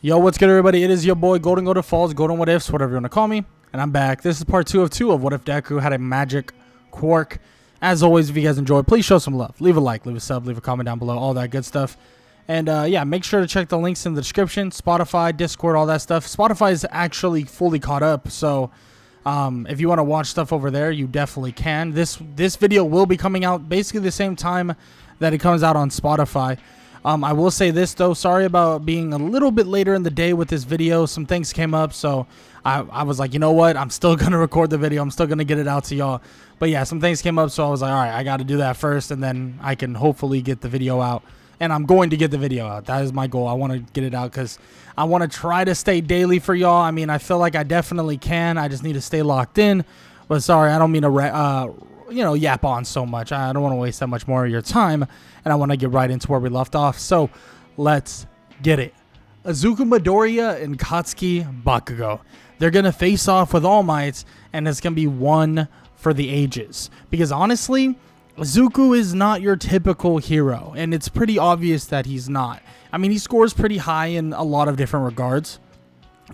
Yo, what's good, everybody? It is your boy Golden Falls, Golden What Ifs, whatever you want to call me, and I'm back. This is part 2 of 2 of What If Deku had a magic quirk. As always, if you guys enjoyed, please show some love. Leave a like, leave a sub, leave a comment down below, all that good stuff. And yeah, make sure to check the links in the description, Spotify, Discord, all that stuff. Spotify is actually fully caught up, so if you want to watch stuff over there, you definitely can. This video will be coming out basically the same time that it comes out on Spotify. I will say this, though. Sorry about being a little bit later in the day with this video. Some things came up, so I was like, you know what? I'm still going to record the video. I'm still going to get it out to y'all. But yeah, some things came up, so I was like, all right, I got to do that first, and then I can hopefully get the video out. And I'm going to get the video out. That is my goal. I want to get it out because I want to try to stay daily for y'all. I mean, I feel like I definitely can. I just need to stay locked in. But sorry, I don't mean to yap on so much. I don't want to waste that much more of your time, and I want to get right into where we left off. So let's get it. Izuku Midoriya and Katsuki Bakugo. They're going to face off with All Might, and it's going to be one for the ages. Because honestly, Izuku is not your typical hero, and it's pretty obvious that he's not. I mean, he scores pretty high in a lot of different regards,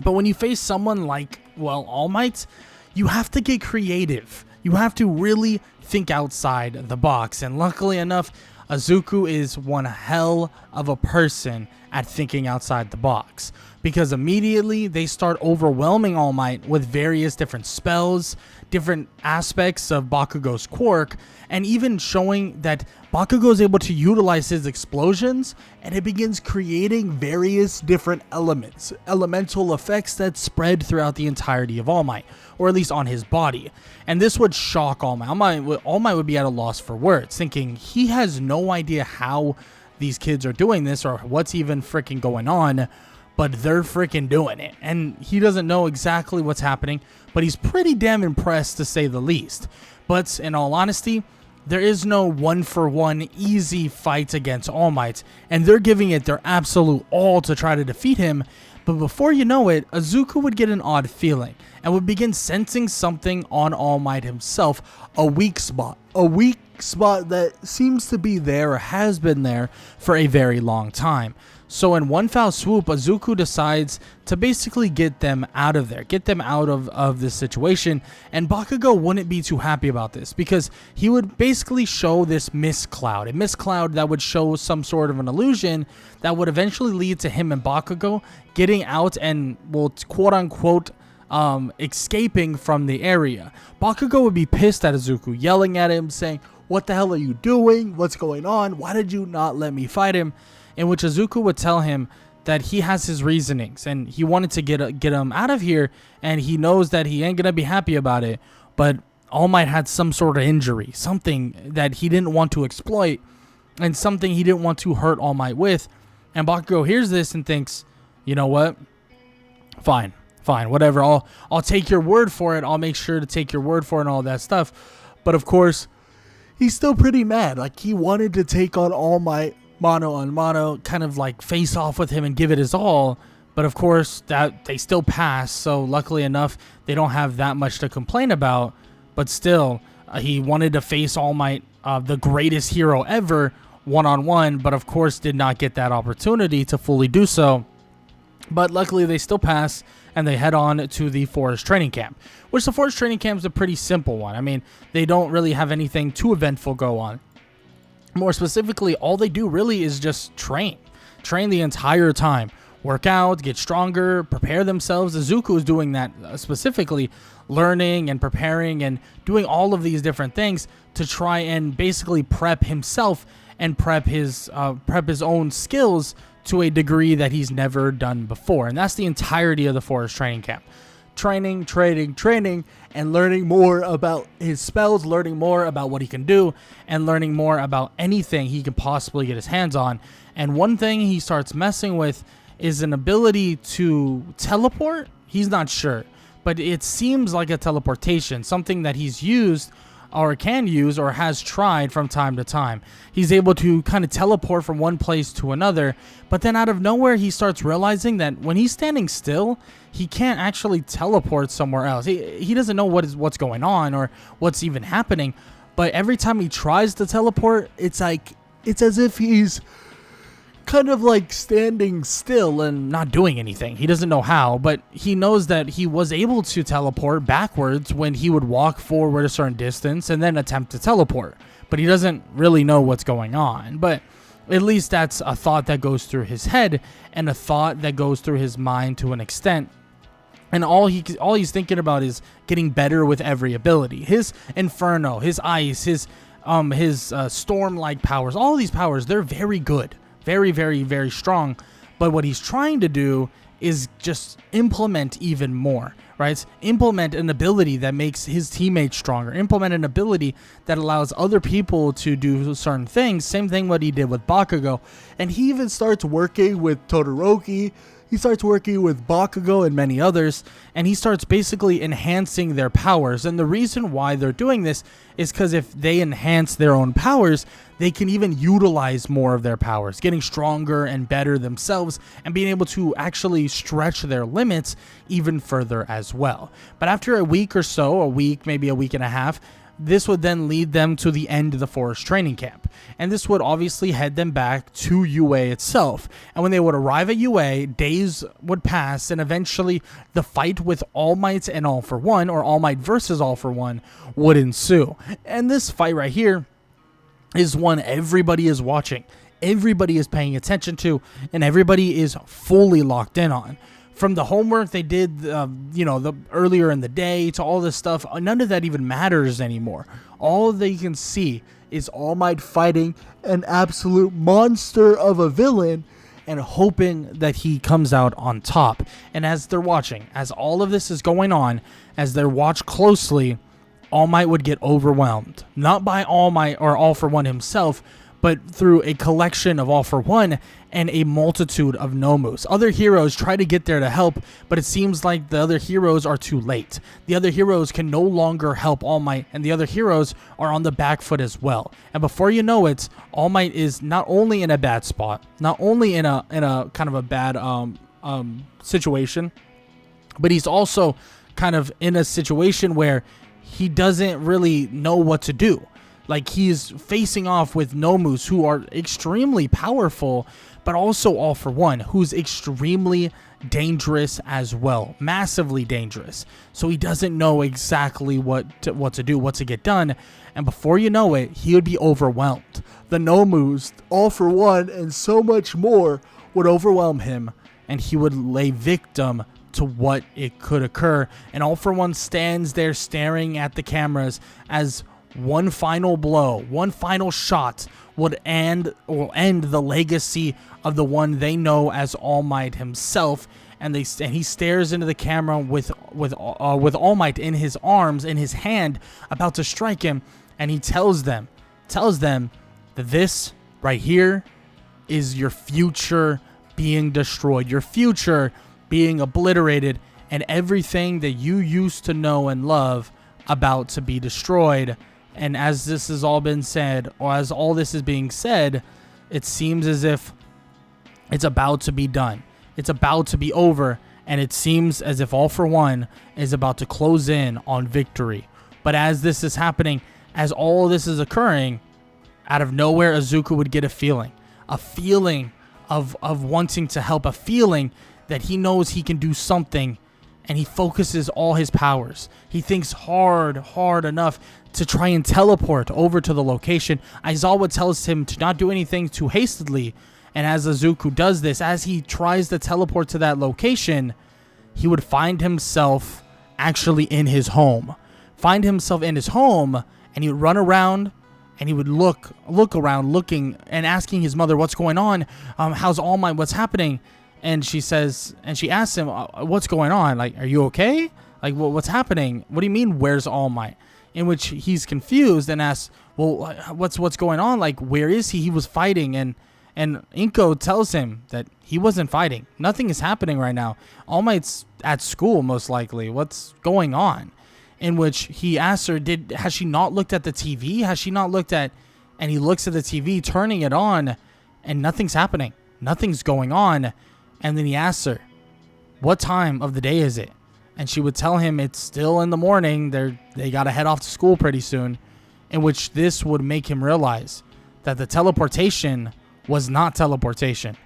but when you face someone like, well, All Might, you have to get creative. You have to really think outside the box. And luckily enough, Izuku is one hell of a person at thinking outside the box. Because immediately they start overwhelming All Might with various different spells, different aspects of Bakugo's quirk, and even showing that Bakugo is able to utilize his explosions, and it begins creating various different elements, elemental effects that spread throughout the entirety of All Might, or at least on his body. And this would shock All Might. All Might would be at a loss for words, thinking he has no idea how these kids are doing this or what's even freaking going on, but they're freaking doing it. And he doesn't know exactly what's happening, but he's pretty damn impressed, to say the least. But in all honesty, there is no one-for-one easy fight against All Might, and they're giving it their absolute all to try to defeat him. But before you know it, Izuku would get an odd feeling and would begin sensing something on All Might himself, a weak spot that seems to be there or has been there for a very long time. So in one foul swoop, Izuku decides to basically get them out of there, get them out of this situation, and Bakugo wouldn't be too happy about this because he would basically show this mist cloud, a mist cloud that would show some sort of an illusion that would eventually lead to him and Bakugo getting out and, well, quote-unquote, escaping from the area. Bakugo would be pissed at Izuku, yelling at him, saying, "What the hell are you doing? What's going on? Why did you not let me fight him?" In which Izuku would tell him that he has his reasonings and he wanted to get him out of here, and he knows that he ain't gonna be happy about it, but All Might had some sort of injury, something that he didn't want to exploit and something he didn't want to hurt All Might with. And Bakugo hears this and thinks, you know what, fine, whatever, I'll take your word for it. I'll make sure to take your word for it and all that stuff. But of course, he's still pretty mad. Like, he wanted to take on All Might mano on mano, kind of like face off with him and give it his all, but of course that they still pass. So luckily enough, they don't have that much to complain about. But still, he wanted to face All Might, the greatest hero ever, one-on-one, but of course did not get that opportunity to fully do so. But luckily they still pass, and they head on to the forest training camp, which the forest training camp is a pretty simple one. I mean, they don't really have anything too eventful go on. More specifically, all they do really is just train the entire time, work out, get stronger, prepare themselves. Izuku is doing that specifically, learning and preparing and doing all of these different things to try and basically prep himself and prep his own skills to a degree that he's never done before. And that's the entirety of the forest training camp. Training, and learning more about his spells, learning more about what he can do, and learning more about anything he can possibly get his hands on. And one thing he starts messing with is an ability to teleport. He's not sure, but it seems like a teleportation, something that he's used or can use or has tried from time to time. He's able to kind of teleport from one place to another, but then out of nowhere he starts realizing that when he's standing still, he can't actually teleport somewhere else. He doesn't know what's going on or what's even happening, but every time he tries to teleport, it's as if he's kind of like standing still and not doing anything. He doesn't know how, but he knows that he was able to teleport backwards when he would walk forward a certain distance and then attempt to teleport. But he doesn't really know what's going on. But at least that's a thought that goes through his head and a thought that goes through his mind to an extent. And all he's thinking about is getting better with every ability. His Inferno, his Ice, his Storm-like powers, all these powers, they're very good. Very, very, very strong. But what he's trying to do is just implement even more, right? Implement an ability that makes his teammates stronger. Implement an ability that allows other people to do certain things. Same thing what he did with Bakugo. And he even starts working with Todoroki. He starts working with Bakugo and many others, and he starts basically enhancing their powers. And the reason why they're doing this is because if they enhance their own powers, they can even utilize more of their powers, getting stronger and better themselves and being able to actually stretch their limits even further as well. But after a week or so, a week, maybe a week and a half, this would then lead them to the end of the forest training camp. And this would obviously head them back to UA itself. And when they would arrive at UA, days would pass, and eventually the fight with All Might and All For One, or All Might versus All For One, would ensue. And this fight right here is one everybody is watching, everybody is paying attention to, and everybody is fully locked in on. From the homework they did, the earlier in the day to all this stuff, none of that even matters anymore. All they can see is All Might fighting an absolute monster of a villain and hoping that he comes out on top. And as they're watching, as all of this is going on, as they watch closely, All Might would get overwhelmed. Not by All Might or All For One himself, but through a collection of All For One and a multitude of Nomus. Other heroes try to get there to help, but it seems like the other heroes are too late. The other heroes can no longer help All Might, and the other heroes are on the back foot as well. And before you know it, All Might is not only in a bad spot, not only in a kind of a bad situation, but he's also kind of in a situation where he doesn't really know what to do. Like, he's facing off with Nomus, who are extremely powerful, but also All For One, who's extremely dangerous as well. Massively dangerous. So he doesn't know exactly what to do, what to get done. And before you know it, he would be overwhelmed. The Nomus, All For One, and so much more would overwhelm him, and he would lay victim to what it could occur. And All For One stands there staring at the cameras as one final blow, one final shot would end the legacy of the one they know as All Might himself. And he stares into the camera with All Might in his arms, in his hand, about to strike him, and he tells them that this right here is your future being destroyed, your future being obliterated, and everything that you used to know and love about to be destroyed. And as this has all been said, or as all this is being said, it seems as if it's about to be done. It's about to be over, and it seems as if All For One is about to close in on victory. But as this is happening, as all this is occurring, out of nowhere, Izuku would get a feeling of wanting to help, a feeling that he knows he can do something, and he focuses all his powers. He thinks hard enough to try and teleport over to the location. Aizawa tells him to not do anything too hastily, and as Izuku does this, as he tries to teleport to that location, he would find himself actually in his home. And he would run around, and he would look around, looking and asking his mother, "What's going on? How's All Might? What's happening?" And she asks him, "What's going on? Like, are you okay? Like, what's happening? What do you mean, where's All Might?" In which he's confused and asks, "Well, what's going on? Like, where is he? He was fighting." And Inko tells him that he wasn't fighting. Nothing is happening right now. All Might's at school, most likely. What's going on? In which he asks her, has she not looked at the TV? Has she not looked at... And he looks at the TV, turning it on, and nothing's happening. Nothing's going on. And then he asks her, "What time of the day is it?" And she would tell him it's still in the morning. They got to head off to school pretty soon. In which this would make him realize that the teleportation was not teleportation.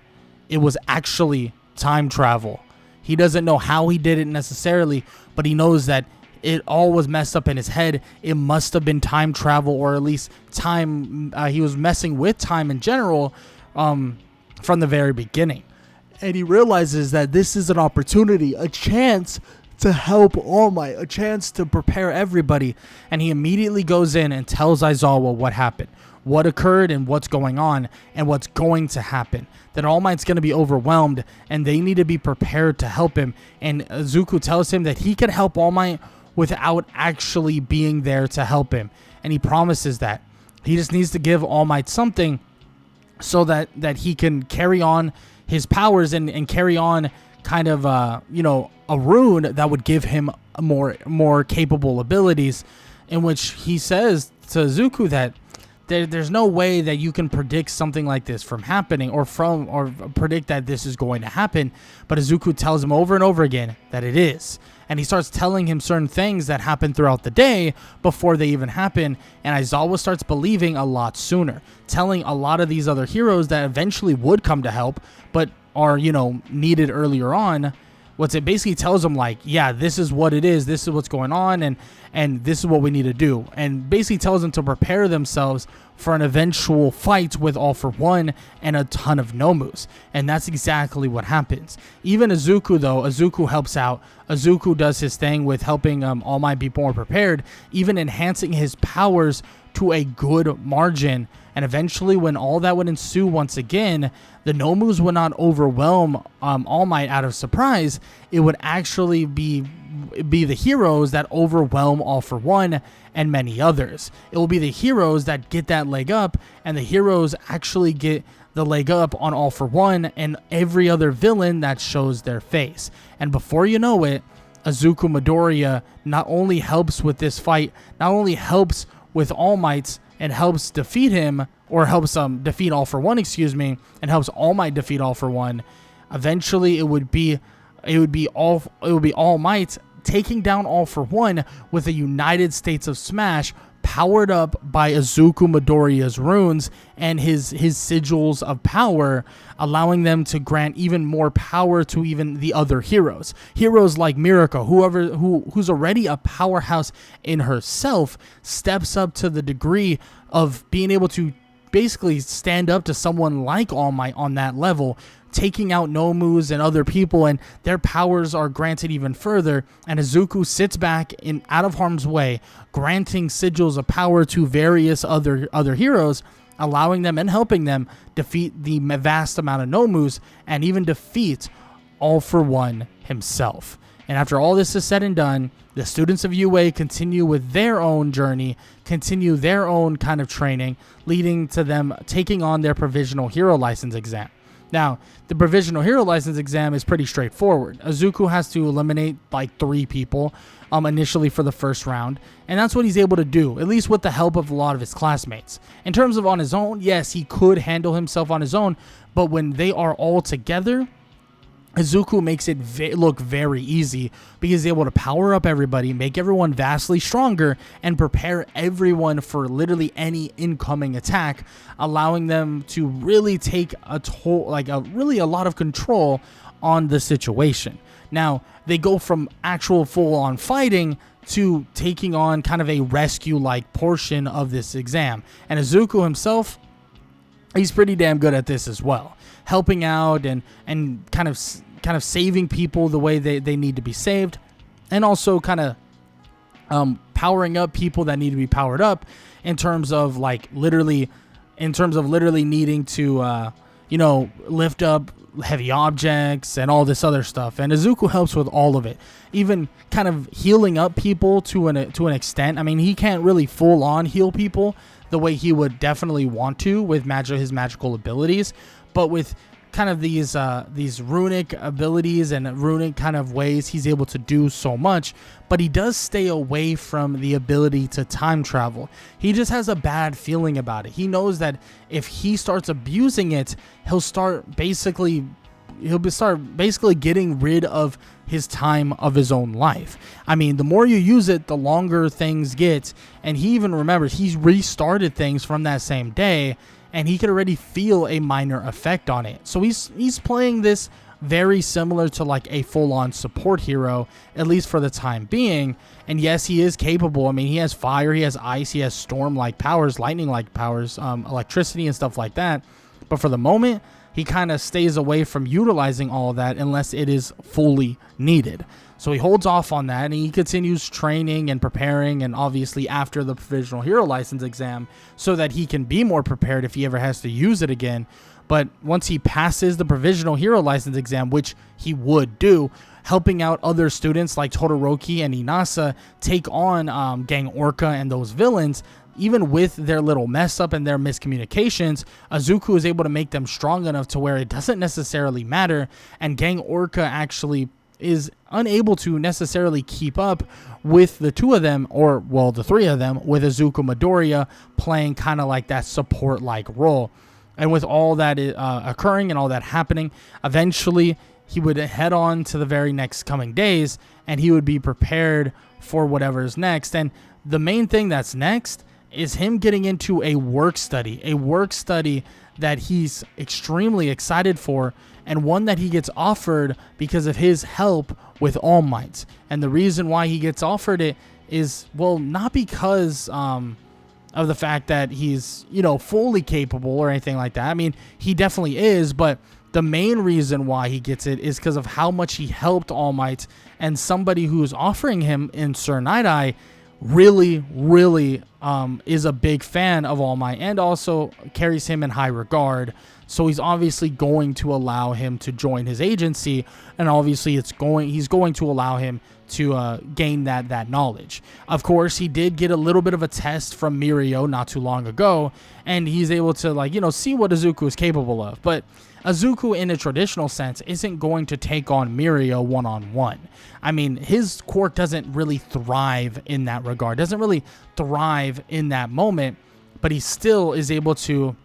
It was actually time travel. He doesn't know how he did it necessarily, but he knows that it all was messed up in his head. It must have been time travel, or at least time. He was messing with time in general from the very beginning. And he realizes that this is an opportunity, a chance to help All Might, a chance to prepare everybody. And he immediately goes in and tells Aizawa what happened, what occurred and what's going on and what's going to happen. That All Might's going to be overwhelmed and they need to be prepared to help him. And Izuku tells him that he can help All Might without actually being there to help him. And he promises that. He just needs to give All Might something so that he can carry on his powers and carry on kind of, a rune that would give him more capable abilities, in which he says to Izuku that there's no way that you can predict something like this from happening or predict that this is going to happen. But Izuku tells him over and over again that it is. And he starts telling him certain things that happen throughout the day before they even happen. And Aizawa starts believing a lot sooner, telling a lot of these other heroes that eventually would come to help, but are, needed earlier on. What it basically tells them, like, yeah, this is what it is. This is what's going on. And this is what we need to do. And basically tells them to prepare themselves for an eventual fight with All For One and a ton of Nomus. And that's exactly what happens. Even Izuku, though, Izuku helps out. Izuku does his thing with helping All Might be more prepared, even enhancing his powers to a good margin. And eventually, when all that would ensue once again, the Nomus would not overwhelm All Might out of surprise. It would actually be the heroes that overwhelm All For One and many others. It will be the heroes that get that leg up, and the heroes actually get the leg up on All For One and every other villain that shows their face. And before you know it, Izuku Midoriya not only helps with this fight, not only helps with All Might's and helps defeat him, or helps defeat All For One, and helps All Might defeat All For One. Eventually, it would be All Might taking down All For One with a United States of Smash, powered up by Izuku Midoriya's runes and his sigils of power, allowing them to grant even more power to even the other heroes. Heroes like Mirako, who's already a powerhouse in herself, steps up to the degree of being able to basically stand up to someone like All Might on that level, taking out Nomus and other people, and their powers are granted even further. And Izuku sits back out of harm's way, granting sigils of power to various other heroes, allowing them and helping them defeat the vast amount of Nomus and even defeat All For One himself. And after all this is said and done, the students of UA continue with their own journey, continue their own kind of training, leading to them taking on their provisional hero license exam. Now, the provisional hero license exam is pretty straightforward. Izuku has to eliminate like 3 people initially for the first round, and that's what he's able to do, at least with the help of a lot of his classmates. In terms of on his own, yes, he could handle himself on his own, but when they are all together, Izuku makes it look very easy because he's able to power up everybody, make everyone vastly stronger, and prepare everyone for literally any incoming attack, allowing them to really take a lot of control on the situation. Now, they go from actual full-on fighting to taking on kind of a rescue-like portion of this exam. And Izuku himself, he's pretty damn good at this as well, helping out and kind of saving people the way they need to be saved, and also kind of powering up people that need to be powered up in terms of literally needing to lift up heavy objects and all this other stuff. And Izuku helps with all of it, even kind of healing up people to an extent. I mean, he can't really full on heal people the way he would definitely want to with his magical abilities, but with kind of these runic abilities and runic kind of ways, he's able to do so much. But he does stay away from the ability to time travel. He just has a bad feeling about it. He knows that if he starts abusing it, he'll start basically getting rid of his time of his own life. I mean, the more you use it, the longer things get. And he even remembers he restarted things from that same day, and he could already feel a minor effect on it. So he's playing this very similar to like a full-on support hero, at least for the time being. And yes, he is capable. I mean, he has fire, he has ice, he has storm-like powers, lightning-like powers, electricity and stuff like that. But for the moment, he kind of stays away from utilizing all of that unless it is fully needed. So he holds off on that, and he continues training and preparing, and obviously after the provisional hero license exam, so that he can be more prepared if he ever has to use it again. But once he passes the provisional hero license exam, which he would do, helping out other students like Todoroki and Inasa take on Gang Orca and those villains, even with their little mess up and their miscommunications, Izuku is able to make them strong enough to where it doesn't necessarily matter, and Gang Orca actually is unable to necessarily keep up with the two of them, or well, the three of them, with Izuku Midoriya playing kind of like that support-like role. And with all that occurring and all that happening, eventually he would head on to the very next coming days, and he would be prepared for whatever's next. And the main thing that's next is him getting into a work study that he's extremely excited for, and one that he gets offered because of his help with All Might. And the reason why he gets offered it is, well, not because of the fact that he's, fully capable or anything like that. I mean, he definitely is, but the main reason why he gets it is because of how much he helped All Might, and somebody who's offering him in Sir Night-Eye really is a big fan of All Might and also carries him in high regard. So he's obviously going to allow him to join his agency, and obviously he's going to allow him to gain that knowledge. Of course, he did get a little bit of a test from Mirio not too long ago, and he's able to see what Izuku is capable of. But Izuku, in a traditional sense, isn't going to take on Mirio one-on-one. I mean, his quirk doesn't really thrive in that regard, doesn't really thrive in that moment, but he still is able to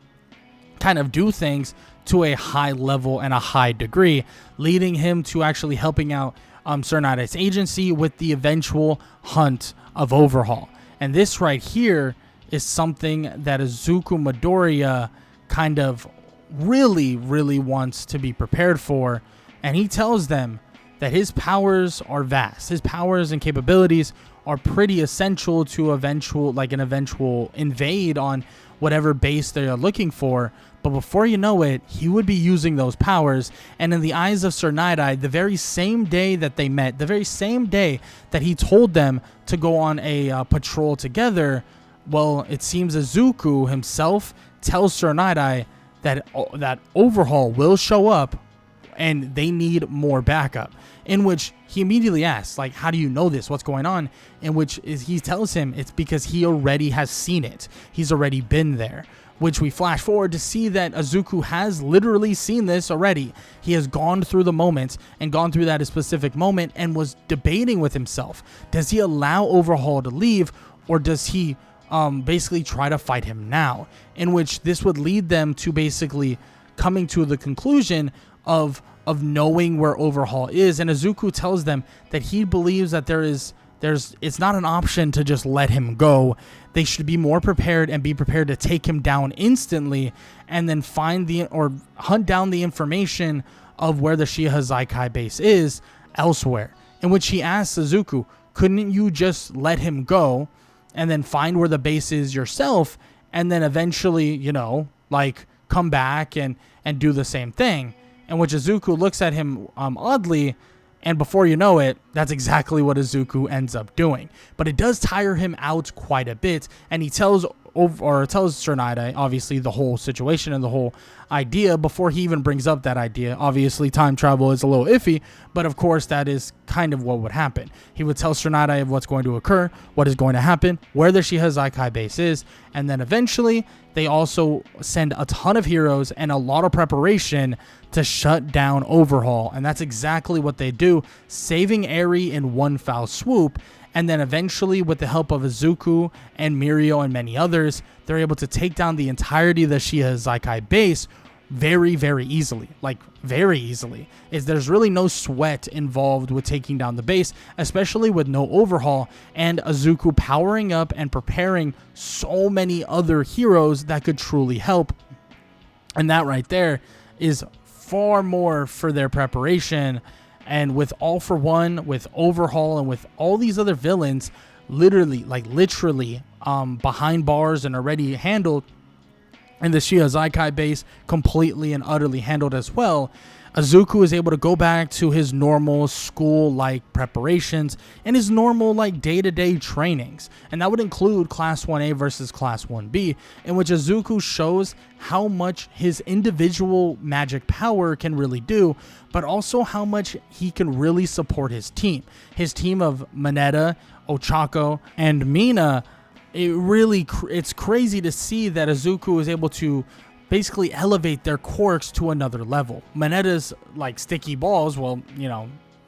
kind of do things to a high level and a high degree, leading him to actually helping out Sir Night-Eye's agency with the eventual hunt of Overhaul. And this right here is something that Izuku Midoriya kind of really wants to be prepared for, and he tells them that his powers are vast. His powers and capabilities are pretty essential to an eventual invade on whatever base they are looking for. But before you know it, he would be using those powers. And in the eyes of Sir Night-Eye, the very same day that they met, the very same day that he told them to go on a patrol together, well, it seems Izuku himself tells Sir Night-Eye that Overhaul will show up and they need more backup. In which he immediately asks, how do you know this? What's going on? In which he tells him it's because he already has seen it. He's already been there. Which we flash forward to see that Izuku has literally seen this already. He has gone through the moments and gone through that specific moment and was debating with himself. Does he allow Overhaul to leave, or does he basically try to fight him now? In which this would lead them to basically coming to the conclusion of knowing where Overhaul is. And Izuku tells them that he believes that it's not an option to just let him go. They should be more prepared and be prepared to take him down instantly, and then hunt down the information of where the Shihazaikai base is elsewhere. In which he asks Izuku, couldn't you just let him go and then find where the base is yourself, and then eventually, come back and do the same thing? In which Izuku looks at him oddly, and before you know it, that's exactly what Izuku ends up doing. But it does tire him out quite a bit, and he tells Sir Night-Eye, obviously, the whole situation and the whole idea before he even brings up that idea. Obviously, time travel is a little iffy, but of course, that is kind of what would happen. He would tell Sir Night-Eye of what's going to occur, what is going to happen, where the Shihazaikai base is, and then eventually, they also send a ton of heroes and a lot of preparation to shut down Overhaul. And that's exactly what they do, saving Eri in one foul swoop. And then eventually, with the help of Izuku and Mirio and many others, they're able to take down the entirety of the Shihazaikai base very easily. Very easily. There's really no sweat involved with taking down the base, especially with no Overhaul, and Izuku powering up and preparing so many other heroes that could truly help And that right there is far more for their preparation. And with All For One, with Overhaul, and with all these other villains literally behind bars and already handled, and the Shiozaikai base completely and utterly handled as well, Izuku is able to go back to his normal school-like preparations and his normal day-to-day trainings. And that would include Class 1A versus Class 1B, in which Izuku shows how much his individual magic power can really do, but also how much he can really support his team. His team of Mineta, Ochako, and Mina, it's crazy to see that Izuku is able to basically elevate their quirks to another level. Mineta's sticky balls, well,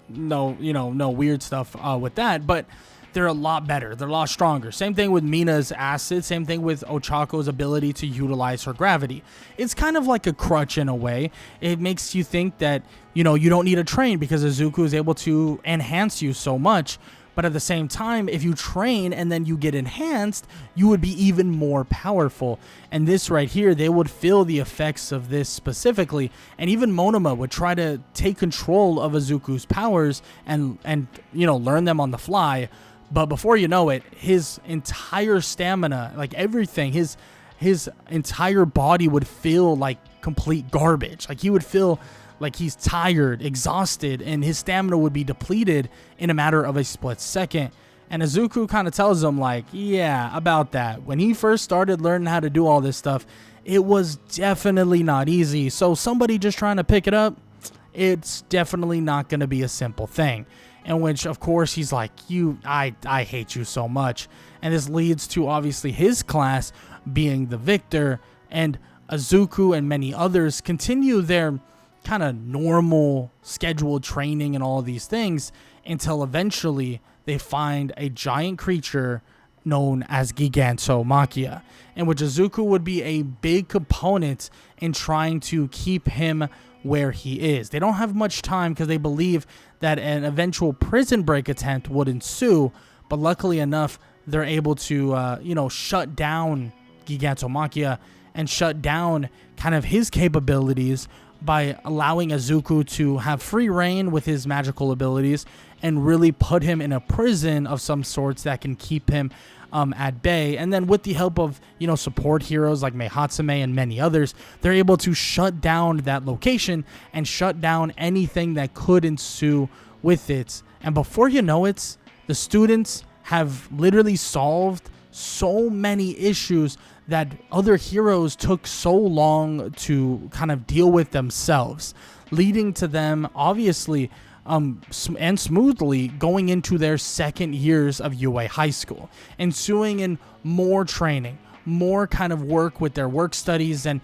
no weird stuff with that, but they're a lot better. They're a lot stronger. Same thing with Mina's acid. Same thing with Ochako's ability to utilize her gravity. It's kind of like a crutch in a way. It makes you think that, you don't need to train because Izuku is able to enhance you so much. But at the same time, if you train and then you get enhanced, you would be even more powerful. And this right here, they would feel the effects of this specifically. And even Monoma would try to take control of Izuku's powers and learn them on the fly. But before you know it, his entire stamina, everything, his entire body would feel like complete garbage. He would feel like he's tired, exhausted, and his stamina would be depleted in a matter of a split second. And Izuku kind of tells him, yeah, about that. When he first started learning how to do all this stuff, it was definitely not easy. So somebody just trying to pick it up, it's definitely not going to be a simple thing. In which, of course, he's like, I hate you so much. And this leads to, obviously, his class being the victor. And Izuku and many others continue their kind of normal scheduled training and all of these things until eventually they find a giant creature known as Gigantomachia, in which Izuku would be a big component in trying to keep him where he is. They don't have much time because they believe that an eventual prison break attempt would ensue, but luckily enough, they're able to, shut down Gigantomachia and shut down kind of his capabilities by allowing Izuku to have free reign with his magical abilities and really put him in a prison of some sorts that can keep him at bay. And then with the help of, support heroes like Mei Hatsume and many others, they're able to shut down that location and shut down anything that could ensue with it. And before you know it, the students have literally solved so many issues that other heroes took so long to kind of deal with themselves, leading to them, obviously, and smoothly going into their second years of UA high school, ensuing in more training, more kind of work with their work studies, and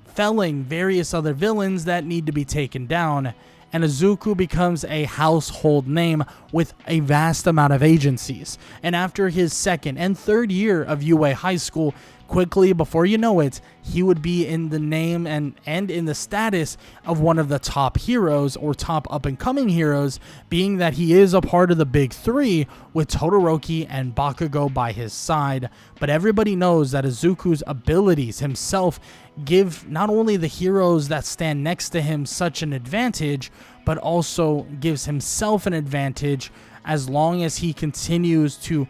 felling various other villains that need to be taken down. And Izuku becomes a household name with a vast amount of agencies. And after his second and third year of UA high school, quickly, before you know it, he would be in the name and in the status of one of the top heroes or top up-and-coming heroes, being that he is a part of the big three with Todoroki and Bakugo by his side. But everybody knows that Izuku's abilities himself give not only the heroes that stand next to him such an advantage, but also gives himself an advantage as long as he continues to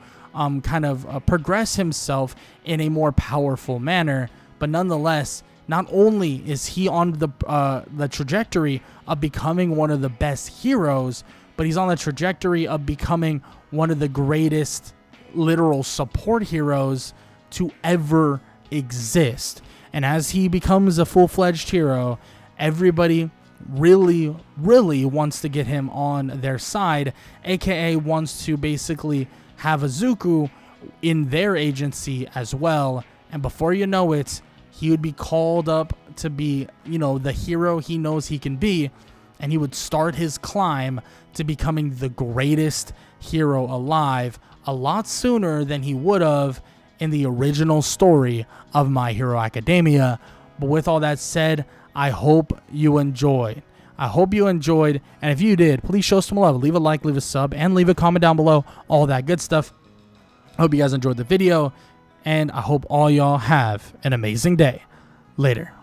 progress himself in a more powerful manner. But nonetheless, not only is he on the trajectory of becoming one of the best heroes, but he's on the trajectory of becoming one of the greatest literal support heroes to ever exist. And as he becomes a full-fledged hero, everybody really, really wants to get him on their side, aka wants to basically have Izuku in their agency as well. And before you know it, he would be called up to be, the hero he knows he can be, and he would start his climb to becoming the greatest hero alive a lot sooner than he would have in the original story of My Hero Academia. But with all that said, I hope you enjoyed. And if you did, please show some love. Leave a like, leave a sub, and leave a comment down below. All that good stuff. I hope you guys enjoyed the video, and I hope all y'all have an amazing day. Later.